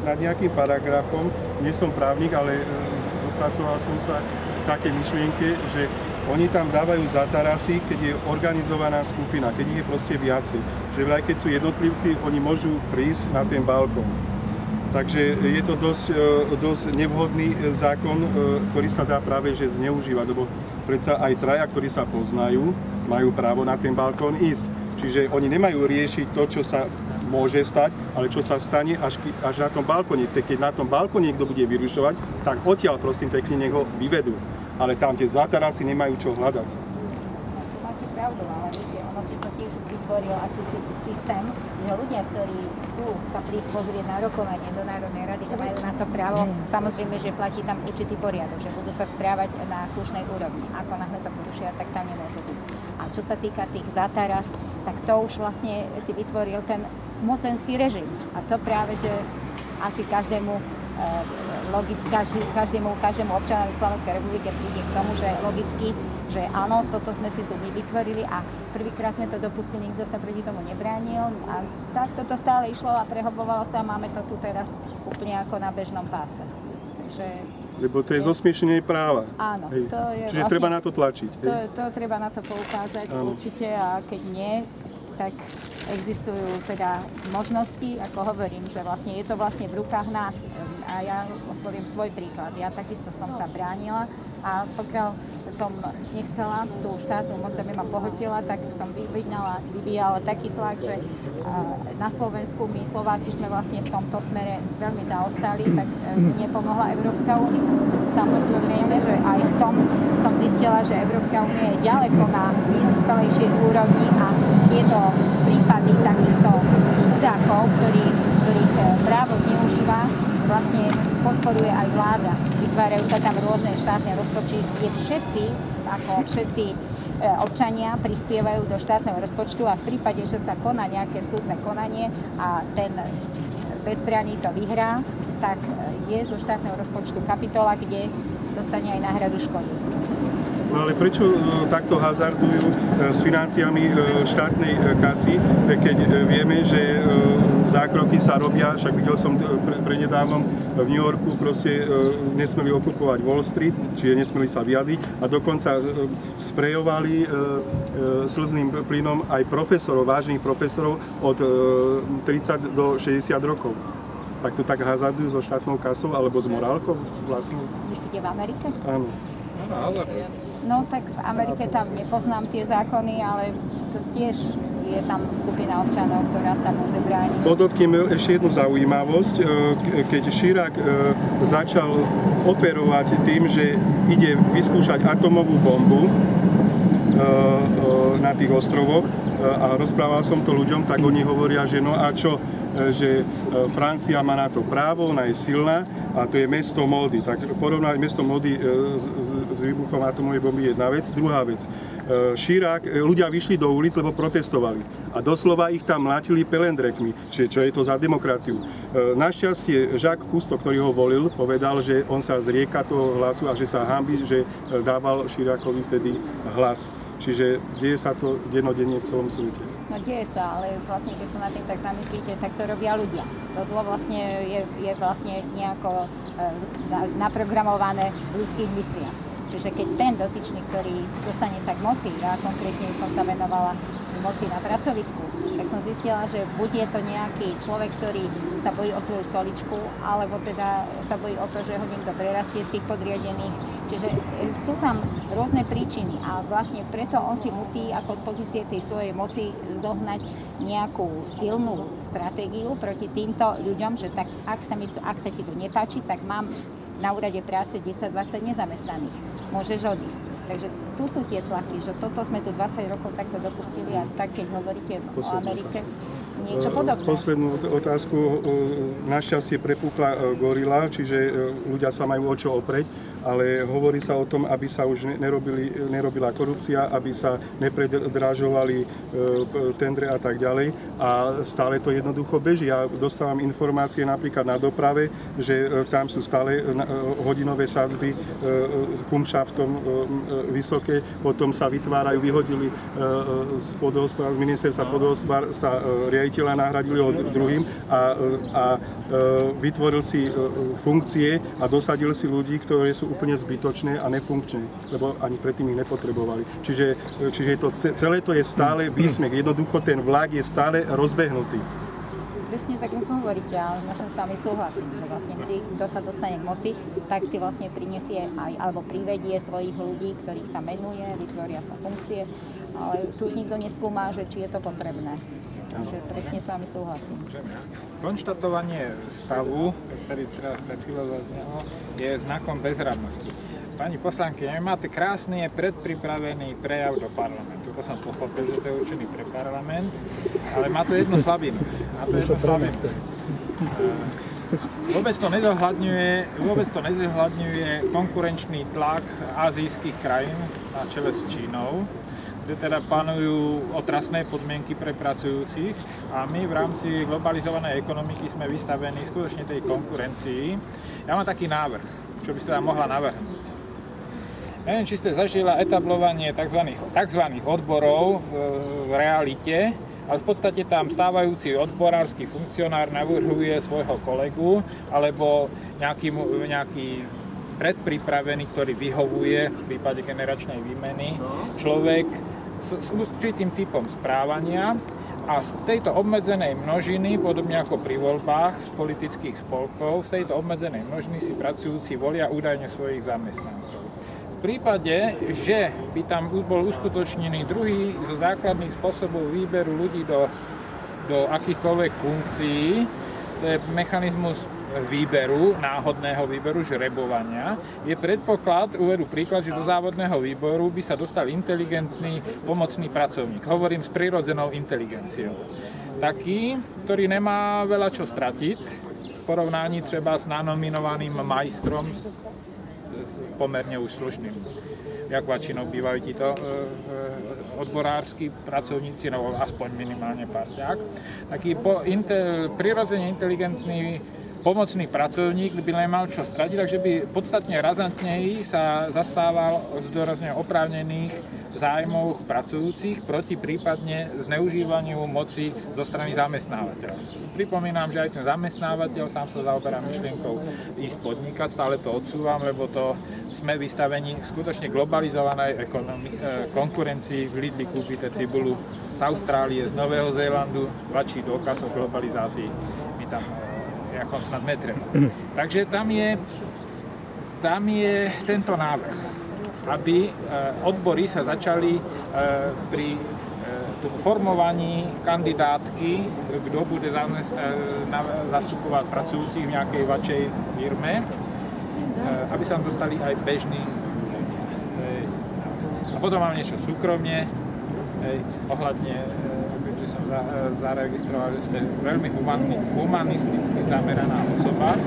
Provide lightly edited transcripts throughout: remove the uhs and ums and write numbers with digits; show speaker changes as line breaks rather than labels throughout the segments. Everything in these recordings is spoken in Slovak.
Nad nejakým paragrafom, nie som právnik, ale dopracoval som sa k takej myšlienke, že oni tam dávajú zatarasy, keď je organizovaná skupina, keď ich je proste viacej. Že vraj, keď sú jednotlivci, oni môžu prísť na ten balkón. Takže je to dosť nevhodný zákon, ktorý sa dá práve že zneužívať, lebo predsa aj traja, ktorí sa poznajú, majú právo na ten balkón ísť. Čiže oni nemajú riešiť to, čo sa môže stať, ale čo sa stane až na tom balkóne. Keď na tom balkóne niekto bude vyrušovať, tak odtiaľ prosím pekne nech ho vyvedú. Ale tam tie zátarasy nemajú čo hľadať.
Máte pravdu, ale viete, ono si to tiež vytvoril akýsi systém, že ľudia, ktorí chcú sa prísť pozrieť na rokovanie do Národnej rady, že majú na to právo, samozrejme, že platí tam určitý poriadok, že budú sa správať na slušnej úrovni. Ako náhle to porušia, tak tam nemôžu byť. A čo sa týka tých zátaras, tak to už vlastne si vytvoril ten mocenský režim. A to práve, že asi každému každému občanovi Slovenskej republiky príde k tomu, že logicky, že áno, toto sme si tu vytvorili a prvýkrát sme to dopustili, nikto sa proti tomu nebránil a tak toto stále išlo a prehlbovalo sa a máme to tu teraz úplne ako na bežnom páse. Takže
lebo to je zosmiešenie práva.
Áno,
hej.
To je
čiže
vlastne,
treba na to tlačiť.
To treba na to poukázať určite a keď nie, tak existujú teda možnosti, ako hovorím, že vlastne je to vlastne v rukách nás. A ja poviem svoj príklad. Ja takisto som sa bránila a pokiaľ som nechcela tú štátnu moc, aby ma pohotila, tak som vyvíjala taký tlak, že na Slovensku my Slováci sme vlastne v tomto smere veľmi zaostali, tak mne pomohla Európska únia. Samozrejme, že aj v tom som zistila, že Európska únia je ďaleko na vyspelejšej úrovni a tieto prípady takýchto chudákov, ktorých právo zneužíva, vlastne podporuje aj vláda. Vytvárajú sa tam rôzne štátne rozpočty, kde všetci občania prispievajú do štátneho rozpočtu a v prípade, že sa koná nejaké súdne konanie a ten bezbranný to vyhrá, tak je zo štátneho rozpočtu kapitola, kde dostane aj náhradu škody.
No ale prečo takto hazardujú s financiami štátnej kasy, keď vieme, že zákroky sa robia, však videl som prednedávnom v New Yorku, proste nesmeli okupovať Wall Street, čiže nesmeli sa vyjadriť a dokonca sprejovali slzným plynom aj profesorov, vážnych profesorov od 30 do 60 rokov. Tak to tak hazardujú so štátnou kasou alebo s morálkou vlastnou?
Myslíte v Amerike?
Áno.
No tak v Amerike tam nepoznám tie zákony, ale to tiež je tam skupina občanov, ktorá sa môže brániť.
Podotknem ešte jednu zaujímavosť. Keď Chirac začal operovať tým, že ide vyskúšať atomovú bombu na tých ostrovoch a rozprával som to ľuďom, tak oni hovoria, že no a čo, že Francia má na to právo, ona je silná a to je mesto Moldy. Tak porovnať mesto Moldy s výbuchom atomovej bomby je jedna vec. Druhá vec, Chirac, ľudia vyšli do ulic, lebo protestovali a doslova ich tam mlátili pelendrekmi, čiže čo je to za demokraciu. Našťastie Jacques Cousteau, ktorý ho volil, povedal, že on sa zrieka toho hlasu a že sa hanbí, že dával Chiracovi vtedy hlas. Čiže deje sa to dennodenne v celom svete.
No deje sa, ale vlastne keď sa nad tým tak zamyslíte, tak to robia ľudia. To zlo vlastne je vlastne nejako naprogramované v ľudských mysliach. Čiže keď ten dotyčný, ktorý dostane sa k moci, ja konkrétne som sa venovala moci na pracovisku, tak som zistila, že buď je to nejaký človek, ktorý sa bojí o svoju stoličku, alebo teda sa bojí o to, že ho niekto prerastie z tých podriadených. Čiže sú tam rôzne príčiny a vlastne preto on si musí ako z pozície tej svojej moci zohnať nejakú silnú stratégiu proti týmto ľuďom, že tak ak sa ti to nepáči, tak mám na úrade práce 10-20 nezamestnaných. Môžeš odísť. Takže tu sú tie tlaky, že toto sme tu 20 rokov takto dopustili a tak, keď hovoríte o Amerike, niečo podobné.
Poslednú otázku. Našťastie prepukla gorila, čiže ľudia sa majú o čo oprieť, ale hovorí sa o tom, aby sa už nerobila korupcia, aby sa nepredrážovali tendre a tak ďalej. A stále to jednoducho beží. Ja dostávam informácie napríklad na doprave, že tam sú stále hodinové sadzby kumšaftom vysoké, potom sa vytvárajú, vyhodili z ministerstva podhospodárstva sa riaditeľ riaditeľa nahradili ho druhým a vytvoril si funkcie a dosadil si ľudí, ktoré sú úplne zbytočné a nefunkčné, lebo ani predtým ich nepotrebovali. Čiže celé to je stále výsmech. Jednoducho ten vlak je stále rozbehnutý.
Presne tak, ako hovoríte, ale možno s vami súhlasím, že vlastne kto sa dostane k moci, tak si vlastne prinesie aj, alebo privedie svojich ľudí, ktorých tam menuje, vytvoria sa funkcie, ale tu už nikto neskúma, že či je to potrebné. Takže presne s vami súhlasím.
Konštatovanie stavu, ktorý teraz pred chvíľou zaznelo, je znakom bezradnosti. Pani poslankyňa, máte krásny predpripravený prejav do parlamentu. To som pochopil, že to je určený pre parlament, ale má to jednu slabinu. Vôbec to nezohľadňuje konkurenčný tlak azijských krajín na čele s Čínou, kde teda panujú otrasné podmienky pre pracujúcich a my v rámci globalizovanej ekonomiky sme vystavení skutočne tej konkurencii. Ja mám taký návrh, čo by ste tam mohla navrhnúť. Neviem, či ste zažila etablovanie tzv. Odborov v realite, ale v podstate tam stávajúci odborársky funkcionár navrhuje svojho kolegu alebo nejaký predpripravený, ktorý vyhovuje v prípade generačnej výmeny človek s určitým typom správania a z tejto obmedzenej množiny, podobne ako pri voľbách z politických spolkov, z tejto obmedzenej množiny si pracujúci volia údajne svojich zamestnancov. V prípade, že by tam bol uskutočnený druhý zo základných spôsobov výberu ľudí do akýchkoľvek funkcií, to je mechanizmus výberu, náhodného výberu, žrebovania, je predpoklad, uvedú príklad, že do závodného výboru by sa dostal inteligentný pomocný pracovník. Hovorím s prirodzenou inteligenciou. Taký, ktorý nemá veľa čo stratiť, v porovnaní treba s nanominovaným majstrom, pomerne už slušným. Jak väčšinou bývajú títo odborársky pracovníci, no aspoň minimálne parťák. Taký prirodzene inteligentný pomocný pracovník by nemal čo stratiť, takže by podstatne razantneji sa zastával zdôrazne oprávnených zájmov pracujúcich proti prípadne zneužívaniu moci zo strany zamestnávateľa. Pripomínam, že aj ten zamestnávateľ sám sa zaoberá myšlienkou ísť podnikať, stále to odsúvam, lebo to sme vystavení skutočne globalizovanej konkurencii. V Lidli kúpite cibulu z Austrálie, z Nového Zélandu, väčší dôkaz o globalizácii mi tam ako snad netreba. Takže tam je tento návrh, aby odbory sa začali pri formovaní kandidátky, kto bude zastupovať pracujúcich v nejakej väčšej firme, aby sa tam dostali aj bežní ľudia. A potom mám niečo súkromne, ohľadne, že som zaregistroval, že ste veľmi humanisticky zameraná osoba,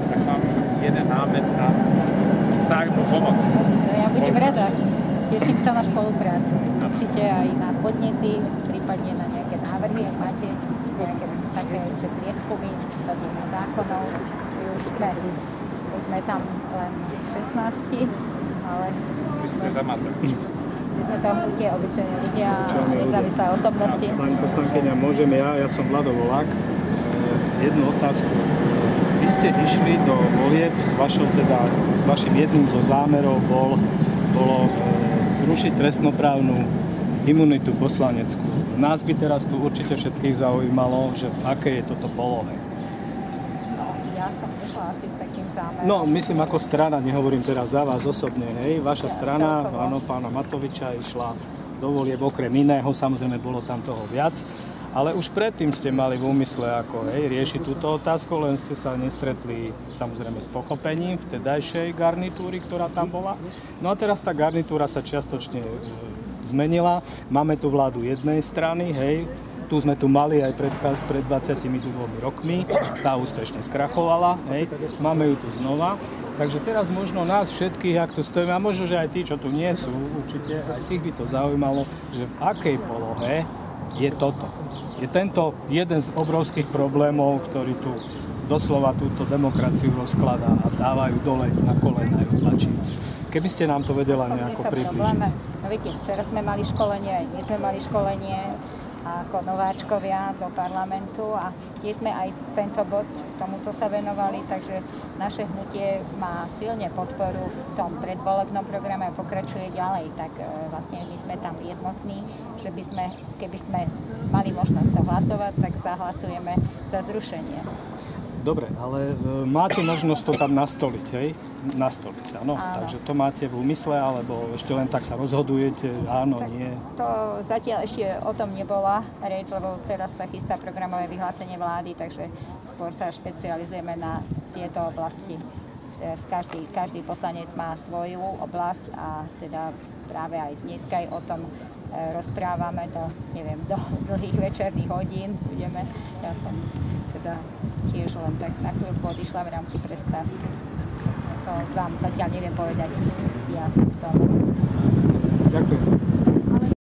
tak mám jeden námet na vzájomnú pomoc.
Ja budem rada. Teším sa na spoluprácu. Určite aj na podnety, prípadne na nejaké návrhy, ak máte nejaké také prieskumy, zákonov. Už sme tam len 16, ale...
Vy ste zamatrčí.
My sme tam tie obyčajné ľudia a nezávislé osobnosti.
Pani poslankyňa, môžem ja som Vlado Volák. Jednu otázku. Vy ste išli do volieb s vašim jedným zo zámerov bolo zrušiť trestnoprávnu imunitu poslaneckú. Nás by teraz tu určite všetkých zaujímalo, že v akej je toto polohe.
Ja som išla asi s takým zámerom.
No, myslím ako strana, nehovorím teraz za vás osobne, hej. Vaša strana, áno, pána Matoviča išla do volieb okrem iného, samozrejme bolo tam toho viac, ale už predtým ste mali v úmysle riešiť túto otázku, len ste sa nestretli samozrejme s pochopením vtedajšej garnitúry, ktorá tam bola. No a teraz tá garnitúra sa čiastočne zmenila. Máme tu vládu jednej strany, hej. Tu sme tu mali aj pred 22 rokmi, tá úspešne skrachovala, hej. Máme ju tu znova. Takže teraz možno nás všetkých, ak tu stojíme, a možno, že aj tí, čo tu nie sú, určite aj tých by to zaujímalo, že v akej polohe je toto. Je tento jeden z obrovských problémov, ktorý tu doslova túto demokraciu rozkladá a dávajú dole na kolena ju tlačí. Keby ste nám to vedela nejako približiť.
No viete, včera sme mali školenie, aj dnes sme mali školenie. ako nováčkovia do parlamentu a tiež sme aj tento bod tomuto sa venovali, takže naše hnutie má silne podporu v tom predvolebnom programe a pokračuje ďalej, tak vlastne my sme tam jednotní, že by sme, keby sme mali možnosť to hlasovať, tak zahlasujeme za zrušenie.
Dobre, ale máte možnosť to tam nastoliť, hej? Nastoliť, áno. Takže to máte v úmysle, alebo ešte len tak sa rozhodujete, áno, tak nie?
To zatiaľ ešte o tom nebola reč, lebo teraz sa chystá programové vyhlásenie vlády, takže skôr sa špecializujeme na tieto oblasti. Každý poslanec má svoju oblasť a teda práve aj dneska aj o tom rozprávame do, neviem, do dlhých večerných hodín budeme. Ja som teda tiež len tak na chvíľku odišla v rámci prestávky. To vám zatiaľ neviem povedať viac k tomu.
Ďakujem.